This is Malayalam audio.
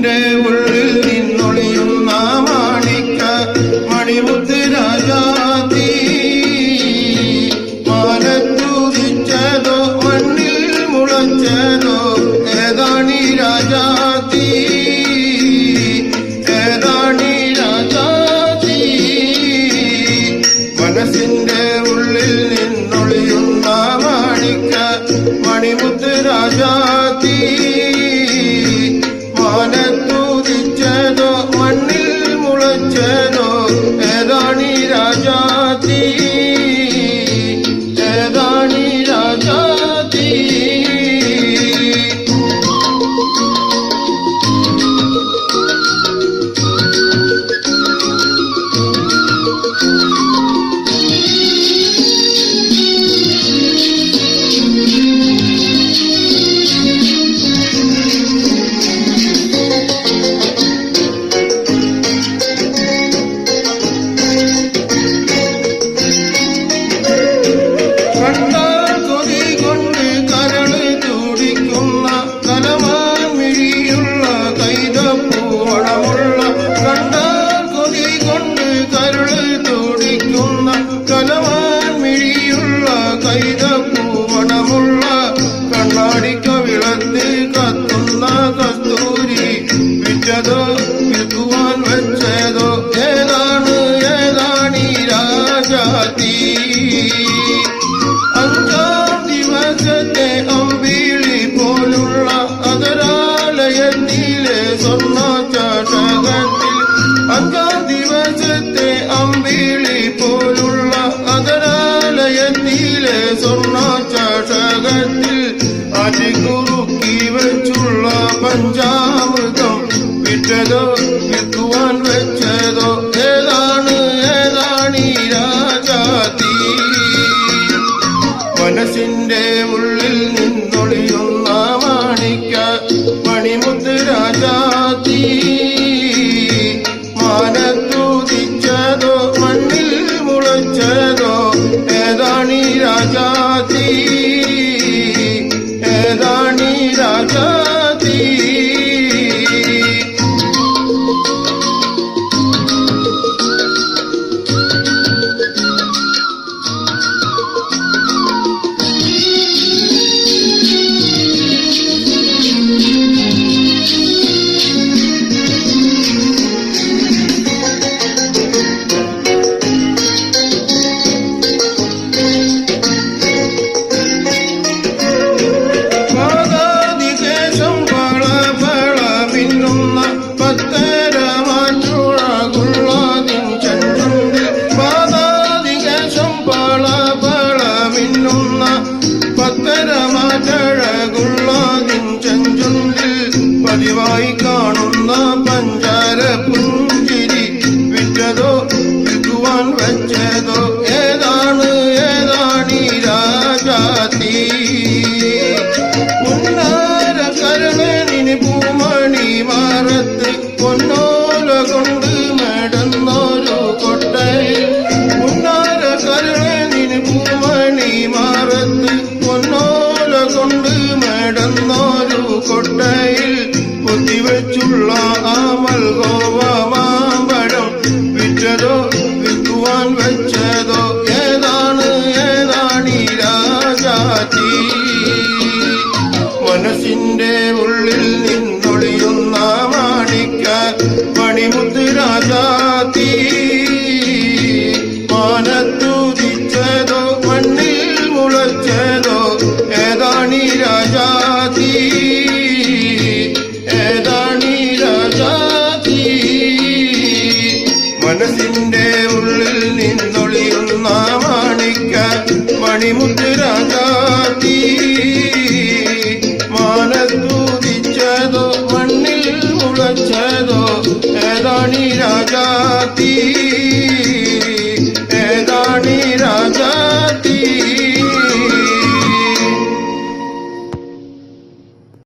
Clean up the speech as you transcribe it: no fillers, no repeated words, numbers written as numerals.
മനസ്സിന്റെ ഉള്ളിൽ നിന്നൊളിയുന്ന മാണിക്ക മണിമുത്ത് രാജാതി മാനത്തുദിച്ചതോ മണ്ണിൽ മുളച്ചതോ ഏതാണീ രാജാതി ഏതാണീ രാജാതി മനസ്സിന്റെ ഉള്ളിൽ നിന്നൊളിയുന്ന മാണിക്ക മണിമുത്ത് രാജാതി മാനത്തുദിച്ചതോ മണ്ണിൽ മുളച്ചതോ ഏതാണീ രാജാതി ഏതാണീ രാജാതി വിൽക്കുവാൻ വെച്ചതോ ഏതാണ് ഏതാണീ രാജാതി അഞ്ചാം ദിവസത്തെ അമ്പിളി പോലുള്ള അതരാലയത്തിലെ സ്വർണ്ണ ചാഷകത്തിൽ അഞ്ചാം ദിവസത്തെ അമ്പിളി പോലുള്ള അതരാലയത്തിലെ സ്വർണ്ണ ചാഷകത്തിൽ അരികുറുക്കി വെച്ചുള്ള പഞ്ചാമൃതം വിറ്റതോ വിൽക്കുവാൻ വെച്ചതോ ഏതാണ് ഏതാണീ രാജാതി മനസ്സിന്റെ ഉള്ളിൽ നിന്നൊളിയുന്ന മാണിക്ക മണിമുത്ത് രാജാതി മാനത്തുദിച്ചതോ മണ്ണിൽ മുളച്ചതോ ഏതാണീ രാജാതി ഏതാണീ രാജാതി പതിവായി കാണുന്ന പഞ്ചാര പുഞ്ചിരി വിറ്റതോ വിൽക്കുവാൻ വെച്ചതോ ഏതാണ് ഏതാണീ രാജാതി ഉന്നാര കരവനിന് പൂമണി മാറത്ത് പൊന്നോല കൊണ്ട് മേടുന്നൊരു കൊട്ടയിൽ ഉന്നാര കരവനിന് പൂമണി മാറത്ത് പൊന്നോല കൊണ്ട് മേടുന്നൊരു കൊട്ടയിൽ കൊത്തിവെച്ചുള്ള ആമൽ ഗോവ മാമ്പഴം വിറ്റതോ വിൽക്കുവാൻ വെച്ചതോ ഏതാണ് ഏതാണീ രാജാതി മനസ്സിന്റെ ഉള്ളിൽ നിന്നൊളിയുന്ന മാണിക്ക മണിമുത്ത് രാജാതി മാനത്തുദിച്ചതോ മണ്ണിൽ മുളച്ചതോ ഏതാണീ രാജാതി ഏതാണീ രാജാതി മനസ്സിന്റെ ഉള്ളിൽ നിന്നൊളിയുന്ന മാണിക്ക മണിമുത്ത് രാജാതി മാനത്തുദിച്ചതോ മണ്ണിൽ മുളച്ചതോ ഏതാണീ രാജാതി